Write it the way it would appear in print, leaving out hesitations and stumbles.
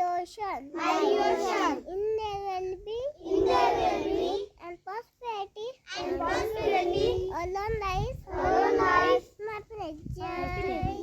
ocean. Mighty ocean. In there will be and prosperity. Alone lies. My pleasure.